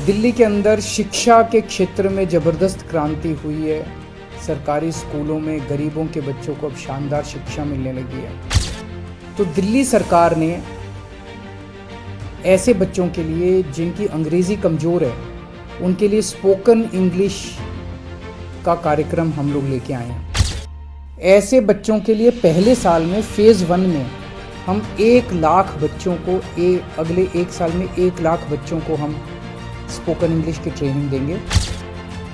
दिल्ली के अंदर शिक्षा के क्षेत्र में ज़बरदस्त क्रांति हुई है। सरकारी स्कूलों में गरीबों के बच्चों को अब शानदार शिक्षा मिलने लगी है। तो दिल्ली सरकार ने ऐसे बच्चों के लिए जिनकी अंग्रेज़ी कमज़ोर है, उनके लिए स्पोकन इंग्लिश का कार्यक्रम हम लोग लेके आए हैं। ऐसे बच्चों के लिए पहले साल में फ़ेज़ 1 में हम 1 लाख बच्चों को अगले 1 साल में 1 लाख बच्चों को हम स्पोकन इंग्लिश की ट्रेनिंग देंगे।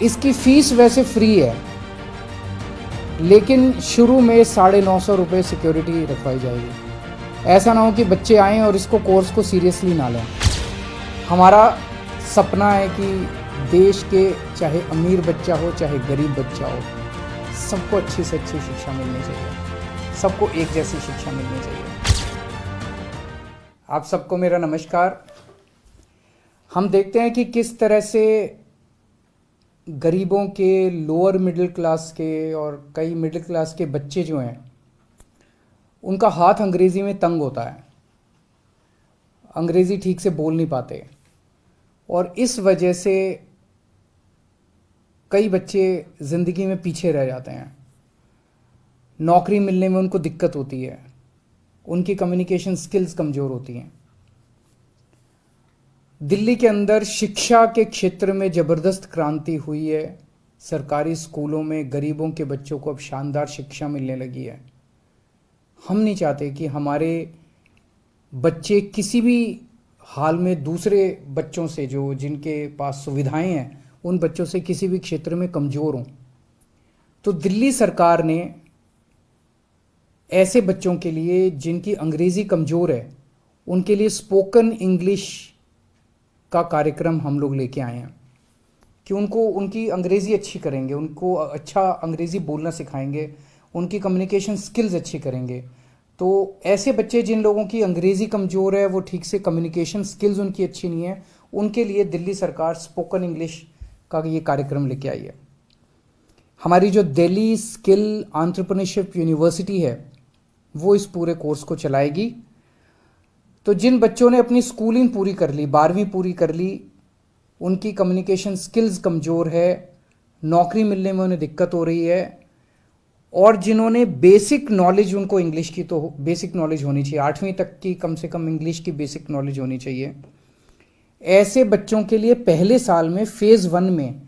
इसकी फ़ीस वैसे फ्री है, लेकिन शुरू में 950 रुपये सिक्योरिटी रखवाई जाएगी। ऐसा ना हो कि बच्चे आएँ और इसको कोर्स को सीरियसली ना लें। हमारा सपना है कि देश के चाहे अमीर बच्चा हो चाहे गरीब बच्चा हो, सबको अच्छी से अच्छी शिक्षा मिलनी चाहिए, सबको एक जैसी शिक्षा मिलनी चाहिए। आप सबको मेरा नमस्कार। हम देखते हैं कि किस तरह से गरीबों के, लोअर मिडिल क्लास के और कई मिडिल क्लास के बच्चे जो हैं, उनका हाथ अंग्रेज़ी में तंग होता है, अंग्रेज़ी ठीक से बोल नहीं पाते, और इस वजह से कई बच्चे ज़िंदगी में पीछे रह जाते हैं। नौकरी मिलने में उनको दिक्कत होती है, उनकी कम्युनिकेशन स्किल्स कमज़ोर होती हैं। दिल्ली के अंदर शिक्षा के क्षेत्र में ज़बरदस्त क्रांति हुई है। सरकारी स्कूलों में गरीबों के बच्चों को अब शानदार शिक्षा मिलने लगी है। हम नहीं चाहते कि हमारे बच्चे किसी भी हाल में दूसरे बच्चों से, जो जिनके पास सुविधाएं हैं, उन बच्चों से किसी भी क्षेत्र में कमज़ोर हों। तो दिल्ली सरकार ने ऐसे बच्चों के लिए जिनकी अंग्रेज़ी कमज़ोर है, उनके लिए स्पोकन इंग्लिश का कार्यक्रम हम लोग लेके आए हैं कि उनकी अंग्रेज़ी अच्छी करेंगे, उनको अच्छा अंग्रेज़ी बोलना सिखाएंगे, उनकी कम्युनिकेशन स्किल्स अच्छी करेंगे। तो ऐसे बच्चे जिन लोगों की अंग्रेज़ी कमज़ोर है, वो ठीक से कम्युनिकेशन स्किल्स उनकी अच्छी नहीं है, उनके लिए दिल्ली सरकार स्पोकन इंग्लिश का ये कार्यक्रम लेके आई है। हमारी जो दिल्ली स्किल एंटरप्रेन्योरशिप यूनिवर्सिटी है, वो इस पूरे कोर्स को चलाएगी। तो जिन बच्चों ने अपनी स्कूलिंग पूरी कर ली, 12वीं पूरी कर ली, उनकी कम्युनिकेशन स्किल्स कमज़ोर है, नौकरी मिलने में उन्हें दिक्कत हो रही है, और जिन्होंने बेसिक नॉलेज, उनको इंग्लिश की तो बेसिक नॉलेज होनी चाहिए, 8वीं तक की कम से कम इंग्लिश की बेसिक नॉलेज होनी चाहिए। ऐसे बच्चों के लिए पहले साल में फ़ेज़ 1 में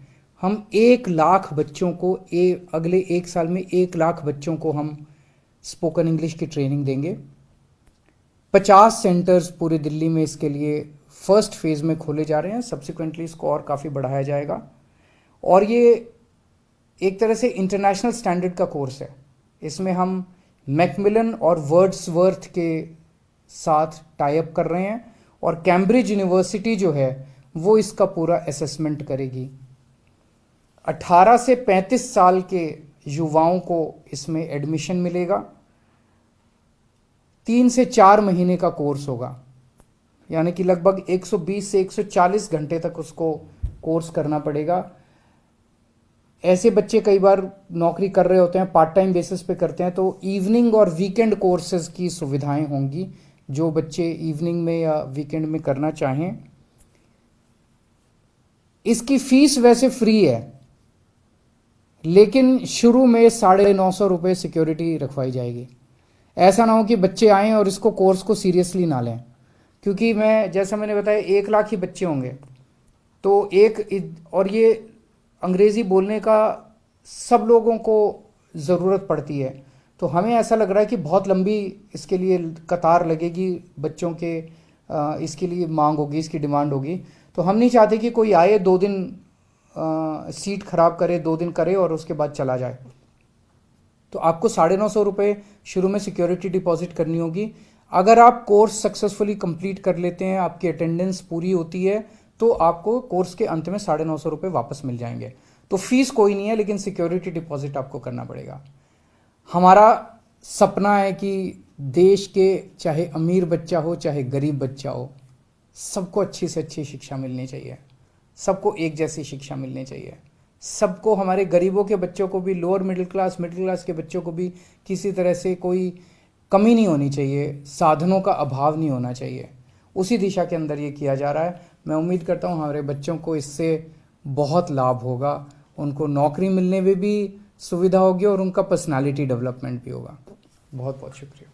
हम 1 लाख बच्चों को अगले 1 साल में 1 लाख बच्चों को हम स्पोकन इंग्लिश की ट्रेनिंग देंगे। 50 सेंटर्स पूरे दिल्ली में इसके लिए फर्स्ट फेज़ में खोले जा रहे हैं। सब्सिक्वेंटली इसको और काफ़ी बढ़ाया जाएगा, और ये एक तरह से इंटरनेशनल स्टैंडर्ड का कोर्स है। इसमें हम मैकमिलन और वर्ड्सवर्थ के साथ टाई अप कर रहे हैं, और कैम्ब्रिज यूनिवर्सिटी जो है वो इसका पूरा असेसमेंट करेगी। 18 से 35 साल के युवाओं को इसमें एडमिशन मिलेगा। 3 से 4 महीने का कोर्स होगा, यानी कि लगभग 120 से 140 घंटे तक उसको कोर्स करना पड़ेगा। ऐसे बच्चे कई बार नौकरी कर रहे होते हैं, पार्ट टाइम बेसिस पे करते हैं, तो इवनिंग और वीकेंड कोर्सेज की सुविधाएं होंगी, जो बच्चे इवनिंग में या वीकेंड में करना चाहें। इसकी फ़ीस वैसे फ्री है, लेकिन शुरू में 950 रुपये सिक्योरिटी रखवाई जाएगी। ऐसा ना हो कि बच्चे आएँ और इसको कोर्स को सीरियसली ना लें, क्योंकि जैसा मैंने बताया 1 लाख ही बच्चे होंगे। तो और ये अंग्रेज़ी बोलने का सब लोगों को ज़रूरत पड़ती है। तो हमें ऐसा लग रहा है कि बहुत लंबी इसके लिए कतार लगेगी, बच्चों के इसके लिए मांग होगी, इसकी डिमांड होगी। तो हम नहीं चाहते कि कोई आए, 2 दिन सीट ख़राब करे, 2 दिन करे और उसके बाद चला जाए। तो आपको 950 रुपये शुरू में सिक्योरिटी डिपॉजिट करनी होगी। अगर आप कोर्स सक्सेसफुली कंप्लीट कर लेते हैं, आपकी अटेंडेंस पूरी होती है, तो आपको कोर्स के अंत में 950 रुपये वापस मिल जाएंगे। तो फीस कोई नहीं है, लेकिन सिक्योरिटी डिपॉजिट आपको करना पड़ेगा। हमारा सपना है कि देश के चाहे अमीर बच्चा हो चाहे गरीब बच्चा हो, सबको अच्छी से अच्छी शिक्षा मिलनी चाहिए, सबको एक जैसी शिक्षा मिलनी चाहिए। सबको, हमारे गरीबों के बच्चों को भी, लोअर मिडिल क्लास के बच्चों को भी किसी तरह से कोई कमी नहीं होनी चाहिए, साधनों का अभाव नहीं होना चाहिए। उसी दिशा के अंदर ये किया जा रहा है। मैं उम्मीद करता हूँ हमारे बच्चों को इससे बहुत लाभ होगा, उनको नौकरी मिलने में भी सुविधा होगी और उनका पर्सनालिटी डेवलपमेंट भी होगा। बहुत बहुत शुक्रिया।